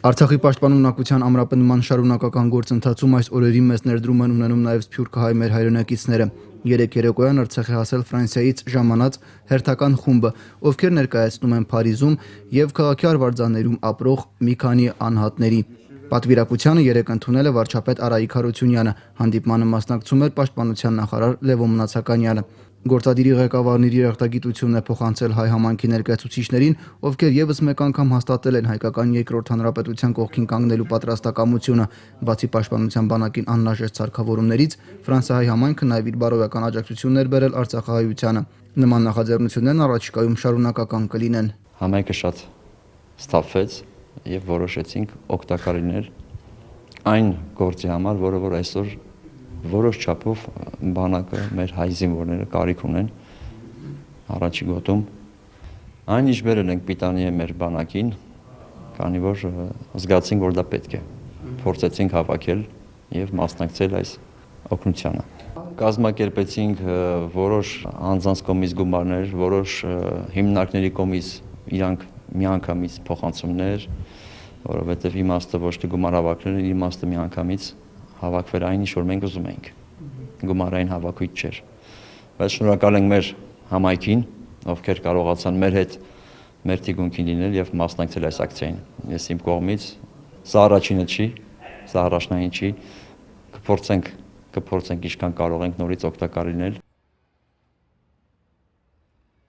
Արցախի պաշտպանունակության ամրապնդման շարունակական գործընթացում այս օրերի մեծ ներդրում են ունենում նաև սփյուռքահայ մեր հայրենակիցները։ Երեկ երեկոյան Արցախ է հասել Ֆրանսիայից ժամանած հերթական խումբը, ովքեր ներկայացնում են Փարիզում եւ քաղաքի արվարձաններում ապրող մի քանի անհատների։ Պատվիրակությանը երեկ ընդունել է վարչապետ Արայիկ Հարությունյանը, հանդիպմանը մասնակցում էր պաշտպանության նախարար Լևոն Մնացականյանը։ Գործադիրի ղեկավարն իր երախտագիտությունն է փոխանցել հայ համայնքի ներկայացուցիչներին, ովքեր եւս մեկ անգամ հաստատել են հայկական երկրորդ հանրապետության կողքին կանգնելու պատրաստակամությունը։ Բացի պաշտպանության բանակին անհրաժեշտ սարքավորումներից, ֆրանսիահայ համայնքը նաեւ իր բարոյական աջակցությունն էր բերել արցախահայությանը։ Նման նախաձեռնություններն առաջիկայում շարունակական կլինեն։ Համայնքը շատ ստափվեց եւ որոշեցինք օգտակար լինել այն գործի համար, որ այսօր որոշ չափով բանակը մեր հայ զինվորները կարիք ունեն առաջի գոտում այն ինչ բերել ենք պիտանի է մեր բանակին, քանի որ զգացինք, որ դա պետք է, փորձեցինք հավաքել եւ մասնակցել այս օգնությանը։ Կազմակերպեցինք որոշ անձանց կողմից գումարներ, որոշ հիմնարկների կողմից իրանք միանգամից փոխանցումներ, որովհետեւ իմաստը ոչ թե գումար հավաքելն, իմաստը միանգամից հավաքվել այն ինչ որ մենք ուզում էինք։ Գումարային հավաքույց չէր։ Բայց շնորհակալ ենք մեր համայնքին, ովքեր կարողացան մեր հետ մեր թիկունքին լինել եւ մասնակցել այս ակցիային։ Ես իմ կողմից սա առաջինը չի, սա առաջնային չի, կփորձենք ինչքան կարող ենք նորից օգտակար լինել։